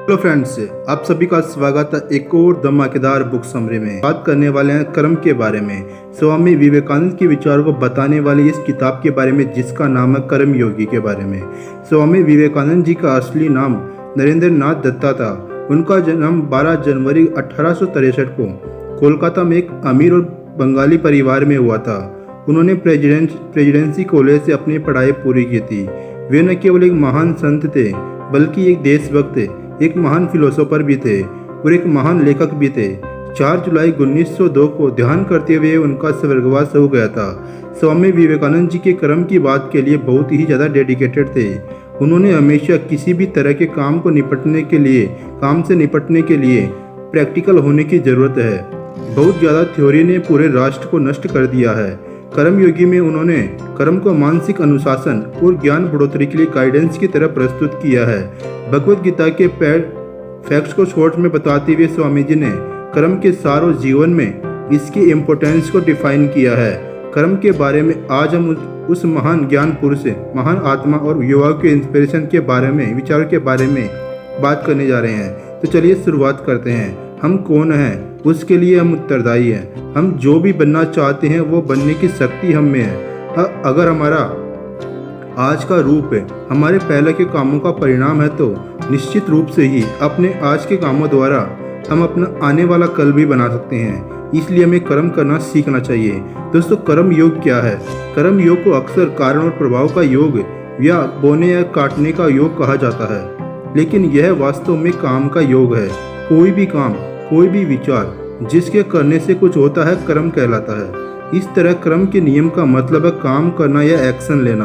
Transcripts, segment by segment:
Hello friends, आप सभी का स्वागत है एक और धमाकेदार बुक समरी में। बात करने वाले हैं कर्म के बारे में। स्वामी विवेकानंद के विचारों को बताने वाली इस किताब के बारे में, जिसका नाम है कर्म योगी के बारे में। स्वामी विवेकानंद जी का असली नाम नरेंद्र नाथ दत्ता था। उनका जन्म 12 जनवरी 1863 को कोलकाता में एक अमीर और बंगाली परिवार में हुआ था। उन्होंने प्रेसिडेंसी कॉलेज से अपनी पढ़ाई पूरी की थी। वे न केवल एक महान संत थे, बल्कि एक देशभक्त, एक महान फिलोसोफर भी थे और एक महान लेखक भी थे। 4 जुलाई 1902 को ध्यान करते हुए उनका स्वर्गवास हो गया था। स्वामी विवेकानंद जी के कर्म की बात के लिए बहुत ही ज़्यादा डेडिकेटेड थे। उन्होंने हमेशा किसी भी तरह के काम से निपटने के लिए प्रैक्टिकल होने की ज़रूरत है। बहुत ज़्यादा थ्योरी ने पूरे राष्ट्र को नष्ट कर दिया है। कर्मयोगी में उन्होंने कर्म को मानसिक अनुशासन और ज्ञान बढ़ोतरी के लिए गाइडेंस की तरह प्रस्तुत किया है। भगवत गीता के फैक्ट्स को शॉर्ट में बताते हुए स्वामी जी ने कर्म के सार और जीवन में इसकी इम्पोर्टेंस को डिफाइन किया है। कर्म के बारे में आज हम उस महान ज्ञान पुरुष, महान आत्मा और युवाओं के इंस्पिरेशन के बारे में, विचार के बारे में बात करने जा रहे हैं। तो चलिए शुरुआत करते हैं। हम कौन हैं, उसके लिए हम उत्तरदायी हैं। हम जो भी बनना चाहते हैं वो बनने की शक्ति हम में है। अगर हमारा आज का रूप है हमारे पहले के कामों का परिणाम है, तो निश्चित रूप से ही अपने आज के कामों द्वारा हम अपना आने वाला कल भी बना सकते हैं। इसलिए हमें कर्म करना सीखना चाहिए। दोस्तों, कर्म योग क्या है? कर्म योग को अक्सर कारण और प्रभाव का योग या बोने या काटने का योग कहा जाता है, लेकिन यह वास्तव में काम का योग है। कोई भी काम, कोई भी विचार जिसके करने से कुछ होता है, कर्म कहलाता है। इस तरह कर्म के नियम का मतलब है काम करना या एक्शन लेना,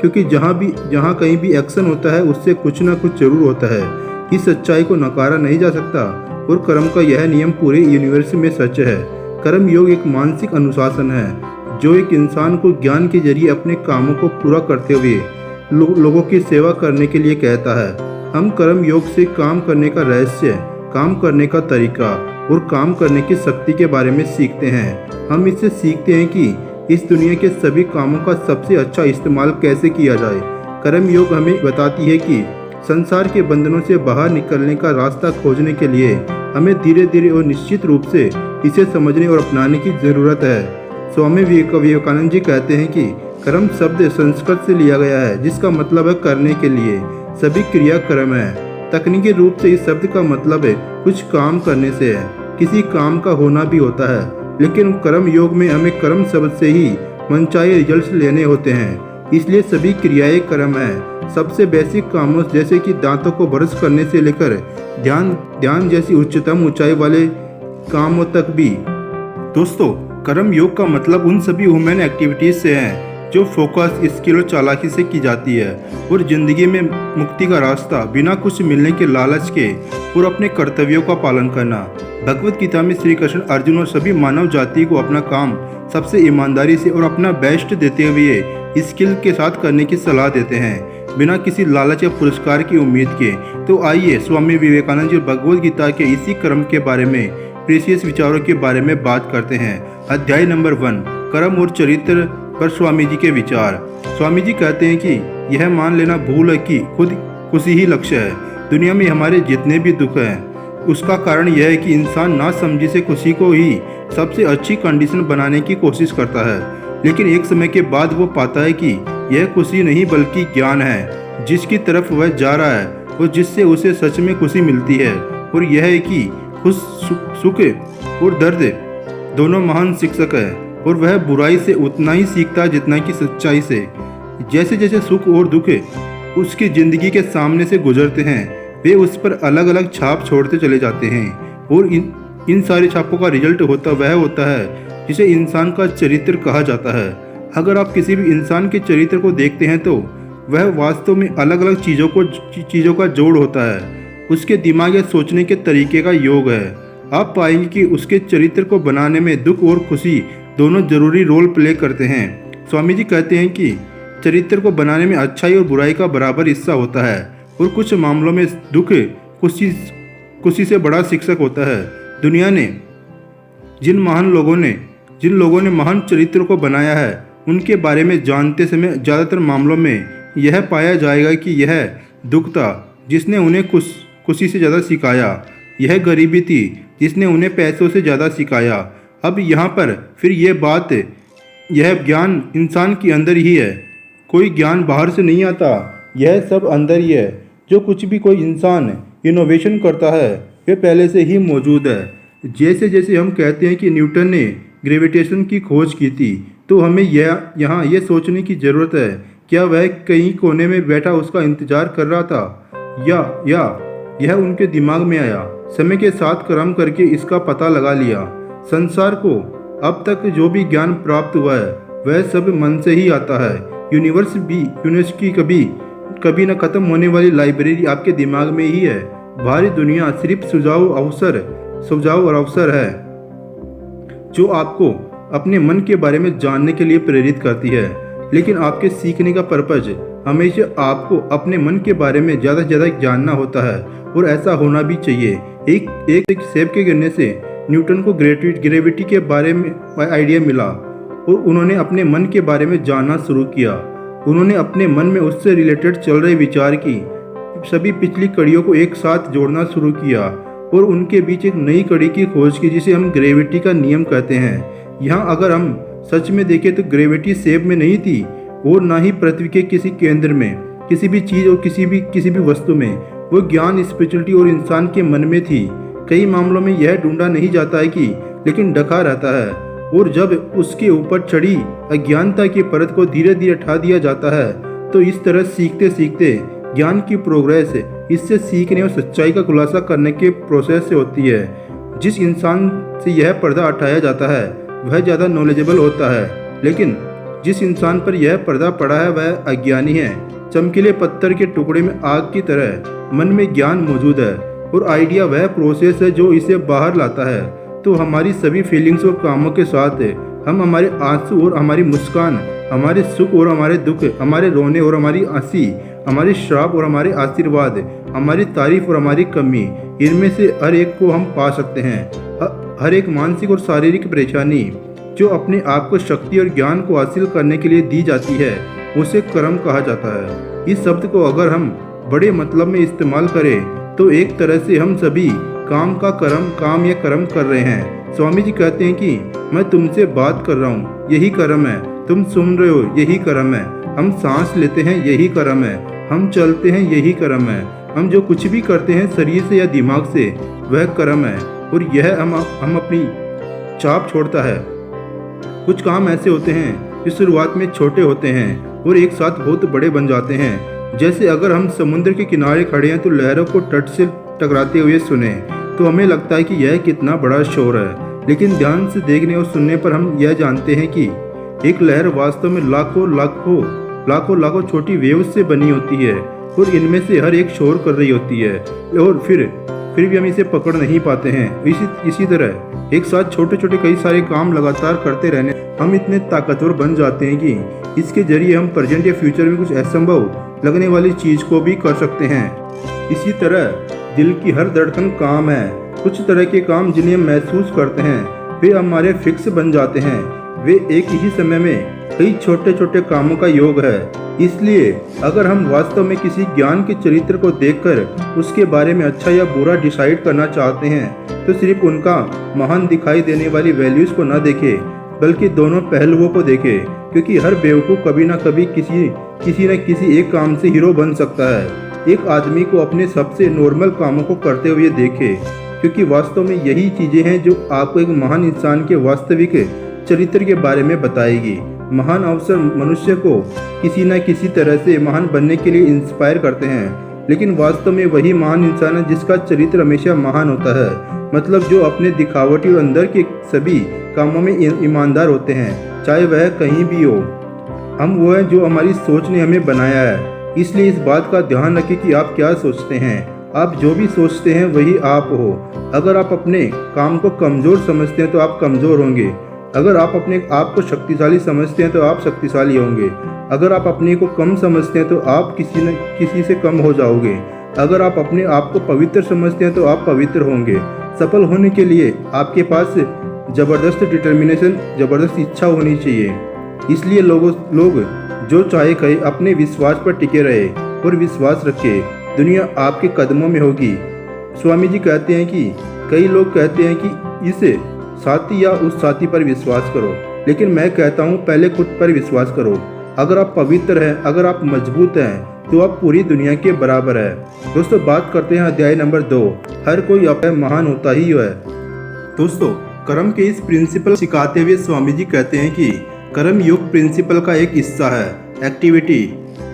क्योंकि जहाँ कहीं भी एक्शन होता है उससे कुछ ना कुछ जरूर होता है। इस सच्चाई को नकारा नहीं जा सकता और कर्म का यह नियम पूरे यूनिवर्स में सच है। कर्म योग एक मानसिक अनुशासन है जो एक इंसान को ज्ञान के जरिए अपने कामों को पूरा करते हुए लोगों की सेवा करने के लिए कहता है। हम कर्म योग से काम करने का रहस्य, काम करने का तरीका और काम करने की शक्ति के बारे में सीखते हैं। हम इससे सीखते हैं कि इस दुनिया के सभी कामों का सबसे अच्छा इस्तेमाल कैसे किया जाए। कर्म योग हमें बताती है कि संसार के बंधनों से बाहर निकलने का रास्ता खोजने के लिए हमें धीरे धीरे और निश्चित रूप से इसे समझने और अपनाने की ज़रूरत है। स्वामी विवेकानंद जी कहते हैं कि कर्म शब्द संस्कृत से लिया गया है, जिसका मतलब है करने के लिए। सभी क्रिया कर्म है। तकनीकी रूप से इस शब्द का मतलब है कुछ काम करने से है। किसी काम का होना भी होता है, लेकिन कर्म योग में हमें कर्म शब्द से ही मनचाहे रिजल्ट्स लेने होते हैं। इसलिए सभी क्रियाएं कर्म है। सबसे बेसिक कामों जैसे कि दांतों को ब्रश करने से लेकर ध्यान जैसी उच्चतम ऊंचाई वाले कामों तक भी। दोस्तों, कर्म योग का मतलब उन सभी ह्यूमन एक्टिविटीज से है जो फोकस, स्किल और चालाकी से की जाती है और जिंदगी में मुक्ति का रास्ता बिना कुछ मिलने के लालच के और अपने कर्तव्यों का पालन करना। भगवत गीता में श्री कृष्ण अर्जुन और सभी मानव जाति को अपना काम सबसे ईमानदारी से और अपना बेस्ट देते हुए स्किल के साथ करने की सलाह देते हैं, बिना किसी लालच या पुरस्कार की उम्मीद के। तो आइए स्वामी विवेकानंद जी भगवत गीता के इसी कर्म के बारे में, प्रीसियस विचारों के बारे में बात करते हैं। अध्याय नंबर 1, कर्म और चरित्र पर स्वामी जी के विचार। स्वामी जी कहते हैं कि यह मान लेना भूल है कि खुद खुशी ही लक्ष्य है। दुनिया में हमारे जितने भी दुख हैं, उसका कारण यह है कि इंसान नासमझी से खुशी को ही सबसे अच्छी कंडीशन बनाने की कोशिश करता है, लेकिन एक समय के बाद वो पाता है कि यह खुशी नहीं बल्कि ज्ञान है जिसकी तरफ वह जा रहा है और जिससे उसे सच में खुशी मिलती है। और यह है कि सुख और दर्द दोनों महान शिक्षक है और वह बुराई से उतना ही सीखता है जितना कि सच्चाई से। जैसे जैसे सुख और दुख उसकी ज़िंदगी के सामने से गुजरते हैं, वे उस पर अलग अलग छाप छोड़ते चले जाते हैं और इन सारी छापों का रिजल्ट वह होता है जिसे इंसान का चरित्र कहा जाता है। अगर आप किसी भी इंसान के चरित्र को देखते हैं तो वह वास्तव में अलग अलग चीज़ों का जोड़ होता है। उसके दिमाग या सोचने के तरीके का योग है। आप पाएंगे कि उसके चरित्र को बनाने में दुख और खुशी दोनों जरूरी रोल प्ले करते हैं। स्वामी जी कहते हैं कि चरित्र को बनाने में अच्छाई और बुराई का बराबर हिस्सा होता है और कुछ मामलों में दुख खुशी से बड़ा शिक्षक होता है। दुनिया ने जिन लोगों ने महान चरित्र को बनाया है, उनके बारे में जानते समय ज़्यादातर मामलों में यह पाया जाएगा कि यह दुख था जिसने उन्हें खुशी से ज़्यादा सिखाया। यह गरीबी थी जिसने उन्हें पैसों से ज़्यादा सिखाया। अब यहाँ पर फिर यह ज्ञान इंसान के अंदर ही है। कोई ज्ञान बाहर से नहीं आता, यह सब अंदर ही है। जो कुछ भी कोई इंसान इनोवेशन करता है वह पहले से ही मौजूद है। जैसे जैसे हम कहते हैं कि न्यूटन ने ग्रेविटेशन की खोज की थी, तो हमें यहाँ ये सोचने की ज़रूरत है, क्या वह कहीं कोने में बैठा उसका इंतज़ार कर रहा था या यह उनके दिमाग में आया। समय के साथ कर्म करके इसका पता लगा लिया। संसार को अब तक जो भी ज्ञान प्राप्त हुआ है वह सब मन से ही आता है। यूनिवर्स की कभी न खत्म होने वाली लाइब्रेरी आपके दिमाग में ही है। बाहरी दुनिया सिर्फ सुझाव और अवसर है जो आपको अपने मन के बारे में जानने के लिए प्रेरित करती है। लेकिन आपके सीखने का पर्पज हमेशा आपको अपने मन के बारे में ज़्यादा से ज़्यादा जानना होता है, और ऐसा होना भी चाहिए। एक सेब के गिरने से न्यूटन को ग्रेविटी के बारे में आइडिया मिला और उन्होंने अपने मन के बारे में जानना शुरू किया। उन्होंने अपने मन में उससे रिलेटेड चल रहे विचार की सभी पिछली कड़ियों को एक साथ जोड़ना शुरू किया और उनके बीच एक नई कड़ी की खोज की जिसे हम ग्रेविटी का नियम कहते हैं। यहाँ अगर हम सच में देखें तो ग्रेविटी सेब में नहीं थी और ना ही पृथ्वी के किसी केंद्र में, किसी भी चीज़ और किसी भी वस्तु में। वो ज्ञान स्पिरिचुअलिटी और इंसान के मन में थी। कई मामलों में यह ढूंढा नहीं जाता है कि लेकिन ढका रहता है, और जब उसके ऊपर चढ़ी अज्ञानता की परत को धीरे धीरे हटा दिया जाता है तो इस तरह सीखते सीखते ज्ञान की प्रोग्रेस इससे सीखने और सच्चाई का खुलासा करने के प्रोसेस से होती है। जिस इंसान से यह पर्दा हटाया जाता है वह ज़्यादा नॉलेजेबल होता है, लेकिन जिस इंसान पर यह पर्दा पड़ा है वह अज्ञानी है। चमकीले पत्थर के टुकड़े में आग की तरह मन में ज्ञान मौजूद है और आइडिया वह प्रोसेस है जो इसे बाहर लाता है। तो हमारी सभी फीलिंग्स और कामों के साथ हम हमारे आंसू और हमारी मुस्कान, हमारे सुख और हमारे दुख, हमारे रोने और हमारी हंसी, हमारे श्राप और हमारे आशीर्वाद, हमारी तारीफ और हमारी कमी, इनमें से हर एक को हम पा सकते हैं। हर एक मानसिक और शारीरिक परेशानी जो अपने आप को शक्ति और ज्ञान को हासिल करने के लिए दी जाती है उसे कर्म कहा जाता है। इस शब्द को अगर हम बड़े मतलब में इस्तेमाल करें तो एक तरह से हम सभी काम या कर्म कर रहे हैं। स्वामी जी कहते हैं कि मैं तुमसे बात कर रहा हूँ, यही कर्म है। तुम सुन रहे हो, यही कर्म है। हम सांस लेते हैं, यही कर्म है। हम चलते हैं, यही कर्म है। हम जो कुछ भी करते हैं शरीर से या दिमाग से वह कर्म है, और यह हम अपनी छाप छोड़ता है। कुछ काम ऐसे होते हैं जो शुरुआत में छोटे होते हैं और एक साथ बहुत बड़े बन जाते हैं। जैसे अगर हम समुद्र के किनारे खड़े हैं तो लहरों को तट से टकराते हुए सुने तो हमें लगता है कि यह कितना बड़ा शोर है, लेकिन ध्यान से देखने और सुनने पर हम यह जानते हैं कि एक लहर वास्तव में लाखों छोटी वेव्स से बनी होती है और इनमें से हर एक शोर कर रही होती है, और फिर भी हम इसे पकड़ नहीं पाते हैं। इसी तरह एक साथ छोटे छोटे कई सारे काम लगातार करते रहने हम इतने ताकतवर बन जाते हैं कि इसके जरिए हम प्रेजेंट या फ्यूचर में कुछ असंभव लगने वाली चीज़ को भी कर सकते हैं। इसी तरह दिल की हर धड़कन काम है। कुछ तरह के काम जिन्हें हम महसूस करते हैं वे हमारे फिक्स बन जाते हैं। वे एक ही समय में कई छोटे छोटे कामों का योग है। इसलिए अगर हम वास्तव में किसी ज्ञान के चरित्र को देखकर उसके बारे में अच्छा या बुरा डिसाइड करना चाहते हैं तो सिर्फ उनका महान दिखाई देने वाली वैल्यूज को न देखें, बल्कि दोनों पहलुओं को देखें, क्योंकि हर बेवकूफ़ कभी न कभी किसी न किसी एक काम से हीरो बन सकता है। एक आदमी को अपने सबसे नॉर्मल कामों को करते हुए देखें, क्योंकि वास्तव में यही चीज़ें हैं जो आपको एक महान इंसान के वास्तविक चरित्र के बारे में बताएगी। महान अवसर मनुष्य को किसी न किसी तरह से महान बनने के लिए इंस्पायर करते हैं, लेकिन वास्तव में वही महान इंसान है जिसका चरित्र हमेशा महान होता है, मतलब जो अपने दिखावटी और अंदर के सभी कामों में ईमानदार होते हैं, चाहे वह कहीं भी हो। हम वो हैं जो हमारी सोच ने हमें बनाया है। इसलिए इस बात का ध्यान रखें कि आप क्या सोचते हैं। आप जो भी सोचते हैं वही आप हो। अगर आप अपने काम को कमज़ोर समझते हैं तो आप कमज़ोर होंगे। अगर आप अपने आप को शक्तिशाली समझते हैं तो आप शक्तिशाली होंगे। अगर आप अपने को कम समझते हैं तो आप किसी से कम हो जाओगे। अगर आप अपने आप को पवित्र समझते हैं तो आप पवित्र होंगे। सफल होने के लिए आपके पास ज़बरदस्त डिटर्मिनेशन, ज़बरदस्त इच्छा होनी चाहिए। इसलिए लोग जो चाहे कहे अपने विश्वास पर टिके रहे और विश्वास रखे। दुनिया आपके कदमों में होगी स्वामी जी कहते हैं कि कई लोग कहते हैं कि इसे साथी या उस साथी पर विश्वास करो, लेकिन मैं कहता हूँ पहले खुद पर विश्वास करो। अगर आप पवित्र हैं, अगर आप मजबूत हैं, तो आप पूरी दुनिया के बराबर है। दोस्तों बात करते हैं अध्याय नंबर 2, हर कोई अपना महान होता ही है। दोस्तों कर्म के इस प्रिंसिपल सिखाते हुए स्वामी जी कहते हैं कि कर्म योग प्रिंसिपल का एक हिस्सा है। एक्टिविटी,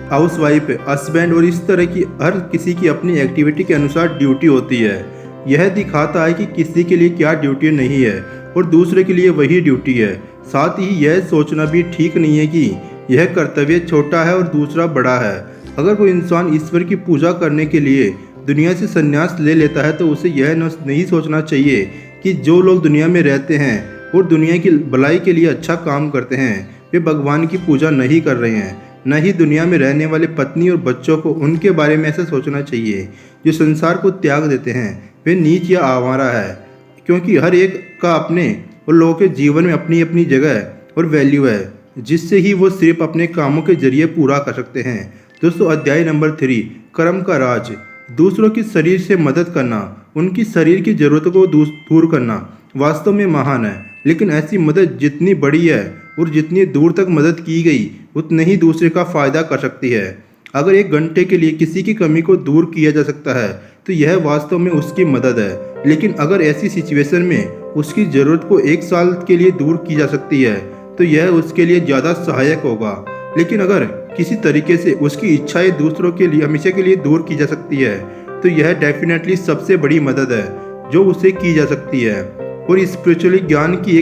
हाउसवाइफ, हस्बैंड और इस तरह की हर किसी की अपनी एक्टिविटी के अनुसार ड्यूटी होती है। यह दिखाता है कि किसी के लिए क्या ड्यूटी नहीं है और दूसरे के लिए वही ड्यूटी है। साथ ही यह सोचना भी ठीक नहीं है कि यह कर्तव्य छोटा है और दूसरा बड़ा है। अगर कोई इंसान ईश्वर की पूजा करने के लिए दुनिया से संन्यास ले लेता है तो उसे यह नहीं सोचना चाहिए कि जो लोग दुनिया में रहते हैं और दुनिया की भलाई के लिए अच्छा काम करते हैं वे भगवान की पूजा नहीं कर रहे हैं। न ही दुनिया में रहने वाले पत्नी और बच्चों को उनके बारे में ऐसा सोचना चाहिए। जो संसार को त्याग देते हैं वे नीच या आवारा है, क्योंकि हर एक का अपने और लोगों के जीवन में अपनी अपनी जगह और वैल्यू है, जिससे ही वो सिर्फ अपने कामों के जरिए पूरा कर सकते हैं। दोस्तों अध्याय नंबर 3, कर्म का राज। दूसरों की शरीर से मदद करना, उनकी शरीर की जरूरतों को दूर करना वास्तव में महान है, लेकिन ऐसी मदद जितनी बड़ी है और जितनी दूर तक मदद की गई उतने ही दूसरे का फायदा कर सकती है। अगर 1 घंटे के लिए किसी की कमी को दूर किया जा सकता है तो यह वास्तव में उसकी मदद है, लेकिन अगर ऐसी सिचुएशन में उसकी ज़रूरत को 1 साल के लिए दूर की जा सकती है तो यह उसके लिए ज़्यादा सहायक होगा। लेकिन अगर किसी तरीके से उसकी इच्छाएं दूसरों के लिए हमेशा के लिए दूर की जा सकती है तो यह डेफिनेटली सबसे बड़ी मदद है जो उसे की जा सकती है। और स्पिरिचुअली ज्ञान की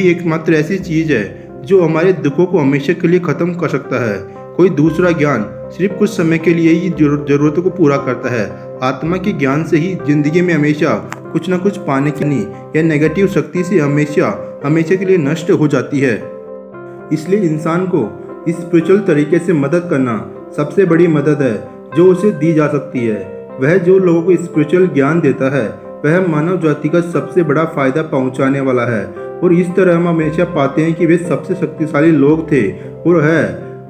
एकमात्र ऐसी चीज़ है जो हमारे दुखों को हमेशा के लिए ख़त्म कर सकता है। कोई दूसरा ज्ञान सिर्फ कुछ समय के लिए ही जरूरतों को पूरा करता है। आत्मा के ज्ञान से ही जिंदगी में हमेशा कुछ न कुछ पाने की नहीं या नेगेटिव शक्ति से हमेशा के लिए नष्ट हो जाती है। इसलिए इंसान को इस स्पिरिचुअल तरीके से मदद करना सबसे बड़ी मदद है जो उसे दी जा सकती है। वह जो लोगों को स्पिरिचुअल ज्ञान देता है वह मानव जाति का सबसे बड़ा फायदा पहुंचाने वाला है। और इस तरह हम हमेशा पाते हैं कि वे सबसे शक्तिशाली लोग थे और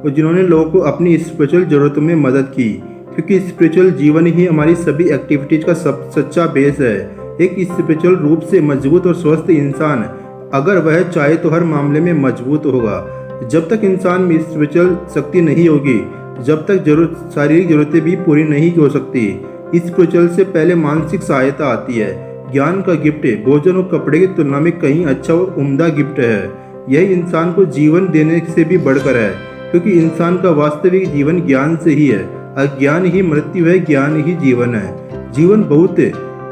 जिन्होंने लोगों को अपनी स्पिरिचुअल जरूरतों में मदद की, क्योंकि स्पिरिचुअल जीवन ही हमारी सभी एक्टिविटीज का सच्चा बेस है। एक स्पिरिचुअल रूप से मजबूत और स्वस्थ इंसान अगर वह चाहे तो हर मामले में मजबूत होगा। जब तक इंसान में स्पिरिचुअल शक्ति नहीं होगी, जब तक शारीरिक जरूरतें भी पूरी नहीं हो सकती। स्पिरिचुअल से पहले मानसिक सहायता आती है। ज्ञान का गिफ्ट भोजन और कपड़े की तुलना में कहीं अच्छा और उम्दा गिफ्ट है। यह इंसान को जीवन देने से भी बढ़कर है, क्योंकि इंसान का वास्तविक जीवन ज्ञान से ही है। अज्ञान ही मृत्यु है, ज्ञान ही जीवन है। जीवन बहुत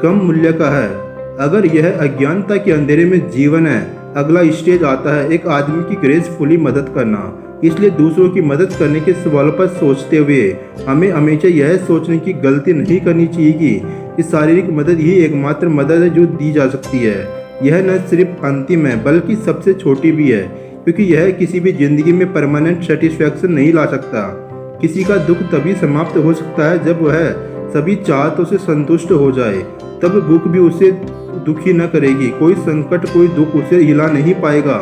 कम मूल्य का है अगर यह अज्ञानता के अंधेरे में जीवन है। अगला स्टेज आता है एक आदमी की ग्रेसफुली मदद करना। इसलिए दूसरों की मदद करने के सवालों पर सोचते हुए हमें हमेशा यह सोचने की गलती नहीं करनी चाहिए कि शारीरिक मदद ही एकमात्र मदद है जो दी जा सकती है। यह न सिर्फ अंतिम है बल्कि सबसे छोटी भी है, क्योंकि यह किसी भी जिंदगी में परमानेंट सेटिस्फैक्शन नहीं ला सकता। किसी का दुख तभी समाप्त हो सकता है जब वह सभी चाहतों से संतुष्ट हो जाए, तब भूख भी उसे दुखी न करेगी। कोई संकट, कोई दुख उसे हिला नहीं पाएगा।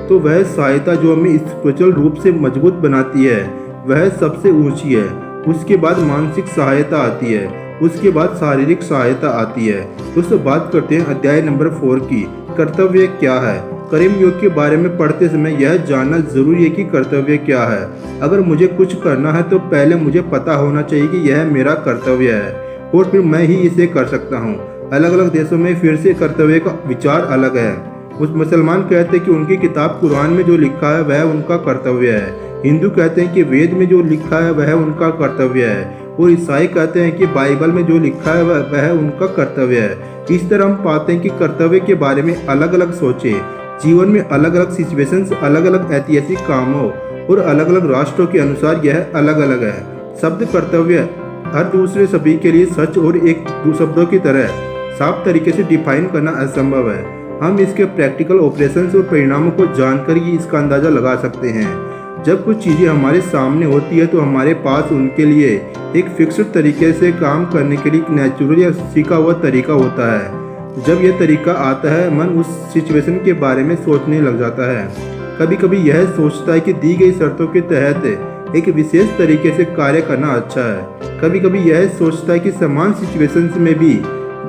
तो वह सहायता जो हमें स्पिरिचुअल रूप से मजबूत बनाती है वह सबसे ऊंची है। उसके बाद मानसिक सहायता आती है, उसके बाद शारीरिक सहायता आती है। दोस्तों बात करते हैं अध्याय नंबर 4 की, कर्तव्य क्या है। कर्म योग के बारे में पढ़ते समय यह जानना जरूरी है कि कर्तव्य क्या है। अगर मुझे कुछ करना है तो पहले मुझे पता होना चाहिए कि यह मेरा कर्तव्य है और फिर मैं ही इसे कर सकता हूँ। अलग अलग देशों में फिर से कर्तव्य का विचार अलग है। कुछ मुसलमान कहते हैं कि उनकी किताब कुरान में जो लिखा है वह उनका कर्तव्य है। हिंदू कहते हैं कि वेद में जो लिखा है वह उनका कर्तव्य है, और ईसाई कहते हैं कि बाइबल में जो लिखा है वह उनका कर्तव्य है। इस तरह हम पाते हैं कि कर्तव्य के बारे में अलग अलग सोचें। जीवन में अलग अलग सिचुएशंस, अलग अलग ऐतिहासिक कामों और अलग अलग राष्ट्रों के अनुसार यह अलग अलग है। शब्द कर्तव्य हर दूसरे सभी के लिए सच और एक दो शब्दों की तरह साफ तरीके से डिफाइन करना असंभव है। हम इसके प्रैक्टिकल ऑपरेशंस और परिणामों को जानकर ही इसका अंदाजा लगा सकते हैं। जब कुछ चीज़ें हमारे सामने होती है तो हमारे पास उनके लिए एक फिक्स्ड तरीके से काम करने के लिए एक नेचुरल या सीखा हुआ तरीका होता है। जब यह तरीका आता है मन उस सिचुएशन के बारे में सोचने लग जाता है। कभी कभी यह सोचता है कि दी गई शर्तों के तहत एक विशेष तरीके से कार्य करना अच्छा है। कभी कभी यह सोचता है कि समान सिचुएशंस में भी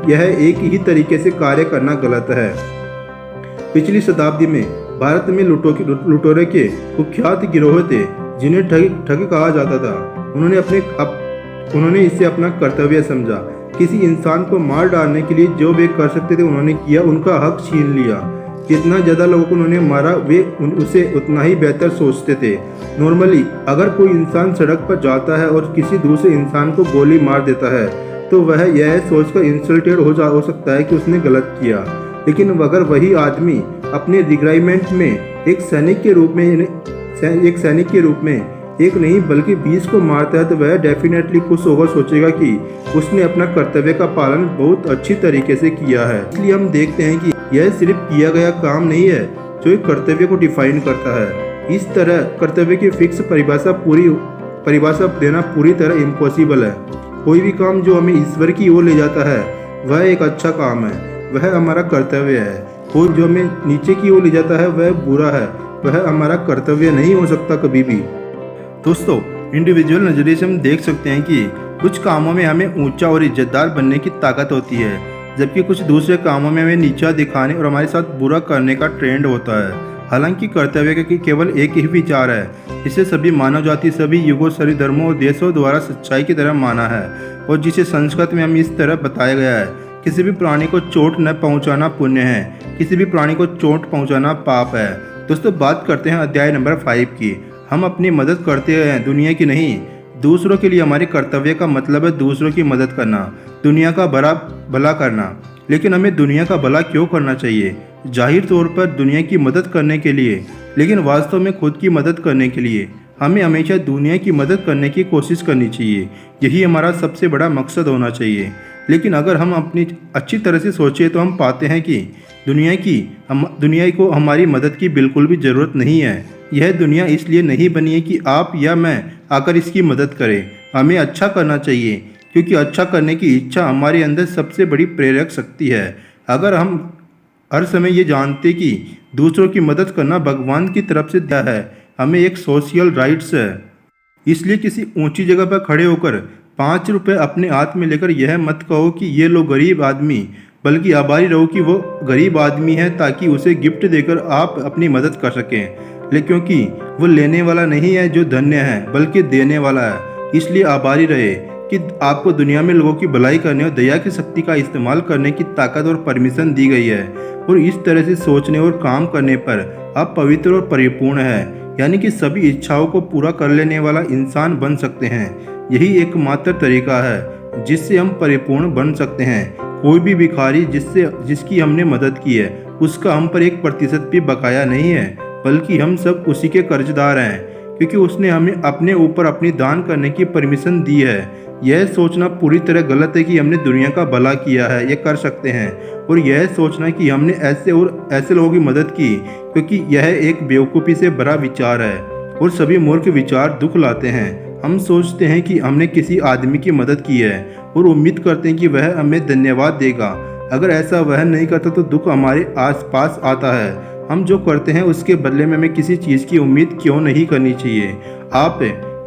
यह एक ही तरीके से कार्य करना गलत है। पिछली शताब्दी में भारत में लुटेरे के कुख्यात गिरोह थे जिन्हें ठग कहा जाता था। उन्होंने इसे अपना कर्तव्य समझा। किसी इंसान को मार डालने के लिए जो वे कर सकते थे उन्होंने किया, उनका हक छीन लिया। जितना ज़्यादा लोगों को उन्होंने मारा वे उसे उतना ही बेहतर सोचते थे। नॉर्मली अगर कोई इंसान सड़क पर जाता है और किसी दूसरे इंसान को गोली मार देता है तो वह यह सोचकर इंसल्टेड हो सकता है कि उसने गलत किया। लेकिन अगर वही आदमी अपने रिग्राइमेंट में एक सैनिक के रूप में एक नहीं बल्कि 20 को मारता है तो वह डेफिनेटली खुश होकर सोचेगा कि उसने अपना कर्तव्य का पालन बहुत अच्छी तरीके से किया है। इसलिए हम देखते हैं कि यह सिर्फ किया गया काम नहीं है जो एक कर्तव्य को डिफाइन करता है। इस तरह कर्तव्य की फिक्स परिभाषा देना पूरी तरह इम्पॉसिबल है। कोई भी काम जो हमें ईश्वर की ओर ले जाता है वह एक अच्छा काम है, वह हमारा कर्तव्य है। और जो हमें नीचे की ओर ले जाता है वह बुरा है, वह हमारा कर्तव्य नहीं हो सकता कभी भी। दोस्तों, इंडिविजुअल नज़रिए से हम देख सकते हैं कि कुछ कामों में हमें ऊंचा और इज्जतदार बनने की ताकत होती है, जबकि कुछ दूसरे कामों में हमें नीचा दिखाने और हमारे साथ बुरा करने का ट्रेंड होता है। हालांकि कर्तव्य का केवल एक ही विचार है, इसे सभी मानव जाति, सभी युगों, सभी धर्मों और देशों द्वारा सच्चाई की तरह माना है और जिसे संस्कृत में हम इस तरह बताया गया है, किसी भी प्राणी को चोट न पहुँचाना पुण्य है, किसी भी प्राणी को चोट पहुँचाना पाप है। दोस्तों, बात करते हैं अध्याय नंबर 5 की। हम अपनी मदद करते हैं, दुनिया की नहीं। दूसरों के लिए हमारे कर्तव्य का मतलब है दूसरों की मदद करना, दुनिया का भला करना। लेकिन हमें दुनिया का भला क्यों करना चाहिए? जाहिर तौर पर दुनिया की मदद करने के लिए, लेकिन वास्तव में खुद की मदद करने के लिए। हमें हमेशा दुनिया की मदद करने की कोशिश करनी चाहिए, यही हमारा सबसे बड़ा मकसद होना चाहिए। लेकिन अगर हम अपनी अच्छी तरह से सोचें तो हम पाते हैं कि दुनिया को हमारी मदद की बिल्कुल भी ज़रूरत नहीं है। यह दुनिया इसलिए नहीं बनी है कि आप या मैं आकर इसकी मदद करें। हमें अच्छा करना चाहिए क्योंकि अच्छा करने की इच्छा हमारे अंदर सबसे बड़ी प्रेरक शक्ति है। अगर हम हर समय ये जानते कि दूसरों की मदद करना भगवान की तरफ से दिया है, हमें एक सोशल राइट्स है, इसलिए किसी ऊंची जगह पर खड़े होकर 5 रुपये अपने हाथ में लेकर यह मत कहो कि ये लो गरीब आदमी, बल्कि आभारी रहो कि वो गरीब आदमी है ताकि उसे गिफ्ट देकर आप अपनी मदद कर सकें। लेकिन क्योंकि वो लेने वाला नहीं है जो धन्य है, बल्कि देने वाला है। इसलिए आभारी रहे कि आपको दुनिया में लोगों की भलाई करने और दया की शक्ति का इस्तेमाल करने की ताकत और परमिशन दी गई है। और इस तरह से सोचने और काम करने पर आप पवित्र और परिपूर्ण हैं, यानी कि सभी इच्छाओं को पूरा कर लेने वाला इंसान बन सकते हैं। यही एकमात्र तरीका है जिससे हम परिपूर्ण बन सकते हैं। कोई भी भिखारी जिसकी हमने मदद की है उसका हम पर 1% भी बकाया नहीं है, बल्कि हम सब उसी के कर्जदार हैं, क्योंकि उसने हमें अपने ऊपर अपनी दान करने की परमिशन दी है। यह सोचना पूरी तरह गलत है कि हमने दुनिया का भला किया है, ये कर सकते हैं, और यह सोचना कि हमने ऐसे लोगों की मदद की, क्योंकि यह एक बेवकूफ़ी से भरा विचार है और सभी मूर्ख विचार दुख लाते हैं। हम सोचते हैं कि हमने किसी आदमी की मदद की है और उम्मीद करते हैं कि वह हमें धन्यवाद देगा। अगर ऐसा वह नहीं करता तो दुख हमारे आसपास आता है। हम जो करते हैं उसके बदले में हमें किसी चीज़ की उम्मीद क्यों नहीं करनी चाहिए। आप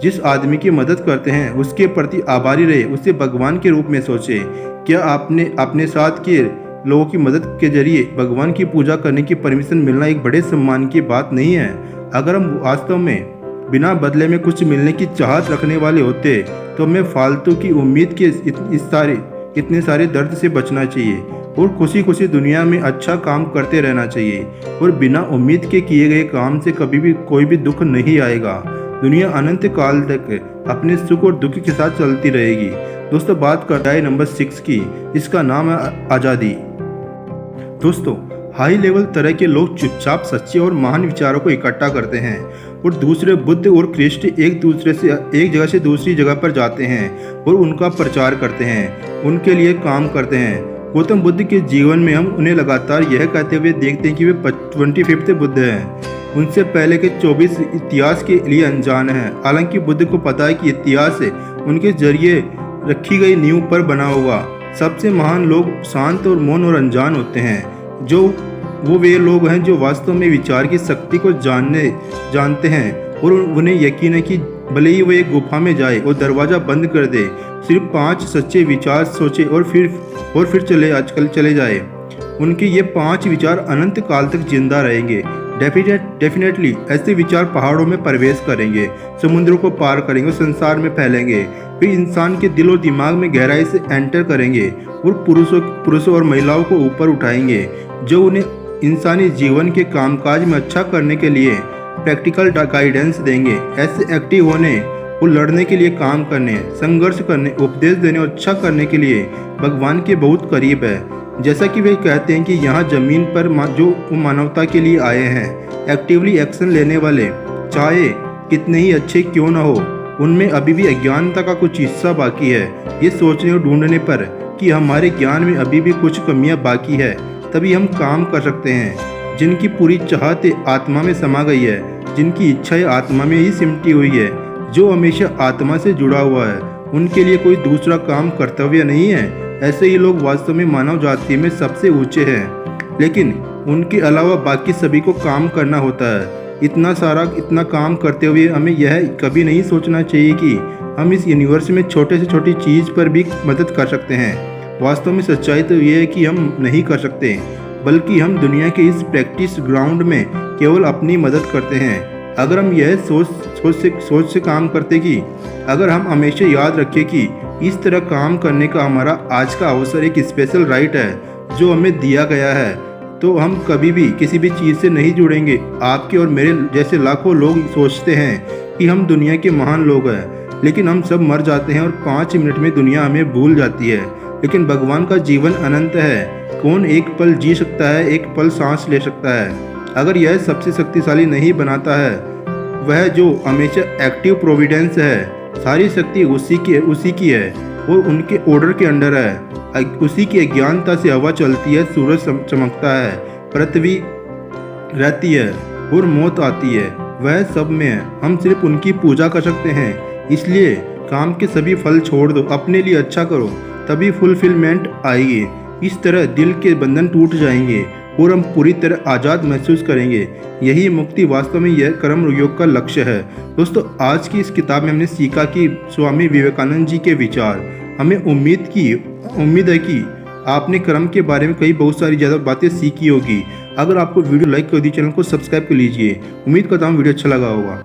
जिस आदमी की मदद करते हैं उसके प्रति आभारी रहे, उसे भगवान के रूप में सोचें। क्या आपने अपने साथ के लोगों की मदद के जरिए भगवान की पूजा करने की परमिशन मिलना एक बड़े सम्मान की बात नहीं है? अगर हम वास्तव में बिना बदले में कुछ मिलने की चाहत रखने वाले होते तो हमें फालतू की उम्मीद के इतने सारे दर्द से बचना चाहिए और खुशी खुशी दुनिया में अच्छा काम करते रहना चाहिए। और बिना उम्मीद के किए गए काम से कभी भी कोई भी दुख नहीं आएगा। दुनिया अनंत काल तक अपने सुख और दुख के साथ चलती रहेगी। दोस्तों, बात करते हैं नंबर 6 की, इसका नाम है आज़ादी। दोस्तों, हाई लेवल तरह के लोग चुपचाप सच्चे और महान विचारों को इकट्ठा करते हैं और दूसरे बुद्ध और कृष्ण एक जगह से दूसरी जगह पर जाते हैं और उनका प्रचार करते हैं, उनके लिए काम करते हैं। गौतम बुद्ध के जीवन में हम उन्हें लगातार यह कहते हुए देखते हैं कि वे 25वें बुद्ध हैं। उनसे पहले के 24 इतिहास के लिए अनजान हैं। हालांकि बुद्ध को पता है कि इतिहास उनके जरिए रखी गई नींव पर बना हुआ। सबसे महान लोग शांत और मौन और अनजान होते हैं। वे लोग हैं जो वास्तव में विचार की शक्ति को जानते हैं और उन्हें यकीन है कि भले ही वो एक गुफा में जाए और दरवाज़ा बंद कर दे, सिर्फ 5 सच्चे विचार सोचे और फिर चले जाए। उनके ये 5 विचार अनंत काल तक जिंदा रहेंगे। डेफिनेटली ऐसे विचार पहाड़ों में प्रवेश करेंगे, समुद्रों को पार करेंगे और संसार में फैलेंगे। फिर इंसान के दिल और दिमाग में गहराई से एंटर करेंगे और पुरुषों और महिलाओं को ऊपर उठाएंगे, जो उन्हें इंसानी जीवन के कामकाज में अच्छा करने के लिए प्रैक्टिकल गाइडेंस देंगे। ऐसे एक्टिव होने और लड़ने के लिए, काम करने, संघर्ष करने, उपदेश देने और अच्छा करने के लिए भगवान के बहुत करीब है। जैसा कि वे कहते हैं कि यहाँ ज़मीन पर जो मानवता के लिए आए हैं, एक्टिवली एक्शन लेने वाले, चाहे कितने ही अच्छे क्यों न हो, उनमें अभी भी अज्ञानता का कुछ हिस्सा बाकी है। ये सोचने और ढूंढने पर कि हमारे ज्ञान में अभी भी कुछ कमियां बाकी है, तभी हम काम कर सकते हैं। जिनकी पूरी चाहत आत्मा में समा गई है, जिनकी इच्छाएं आत्मा में ही सिमटी हुई है, जो हमेशा आत्मा से जुड़ा हुआ है, उनके लिए कोई दूसरा काम कर्तव्य नहीं है। ऐसे ही लोग वास्तव में मानव जाति में सबसे ऊंचे हैं, लेकिन उनके अलावा बाकी सभी को काम करना होता है। इतना काम करते हुए हमें यह कभी नहीं सोचना चाहिए कि हम इस यूनिवर्स में छोटे से छोटी चीज़ पर भी मदद कर सकते हैं। वास्तव में सच्चाई तो ये है कि हम नहीं कर सकते, बल्कि हम दुनिया के इस प्रैक्टिस ग्राउंड में केवल अपनी मदद करते हैं। अगर हम यह सोच से काम करते कि अगर हम हमेशा याद रखें कि इस तरह काम करने का हमारा आज का अवसर एक स्पेशल राइट है जो हमें दिया गया है, तो हम कभी भी किसी भी चीज़ से नहीं जुड़ेंगे। आपके और मेरे जैसे लाखों लोग सोचते हैं कि हम दुनिया के महान लोग हैं, लेकिन हम सब मर जाते हैं और 5 मिनट में दुनिया हमें भूल जाती है। लेकिन भगवान का जीवन अनंत है। कौन एक पल जी सकता है, एक पल सांस ले सकता है? अगर यह सबसे शक्तिशाली नहीं बनाता है, वह जो हमेशा एक्टिव प्रोविडेंस है, सारी शक्ति उसी की है और उनके ऑर्डर के अंडर है। उसी की अज्ञानता से हवा चलती है, सूरज चमकता है, पृथ्वी रहती है और मौत आती है। वह सब में है, हम सिर्फ उनकी पूजा कर सकते हैं। इसलिए काम के सभी फल छोड़ दो, अपने लिए अच्छा करो, तभी फुलफिलमेंट आएगी। इस तरह दिल के बंधन टूट जाएंगे और हम पूरी तरह आज़ाद महसूस करेंगे। यही मुक्ति वास्तव में यह कर्म योग का लक्ष्य है। दोस्तों, आज की इस किताब में हमने सीखा कि स्वामी विवेकानंद जी के विचार हमें उम्मीद है कि आपने कर्म के बारे में कई बहुत सारी ज़्यादा बातें सीखी होगी। अगर आपको वीडियो लाइक कर दी, चैनल को सब्सक्राइब कर लीजिए। उम्मीद करता हूँ वीडियो अच्छा लगा होगा।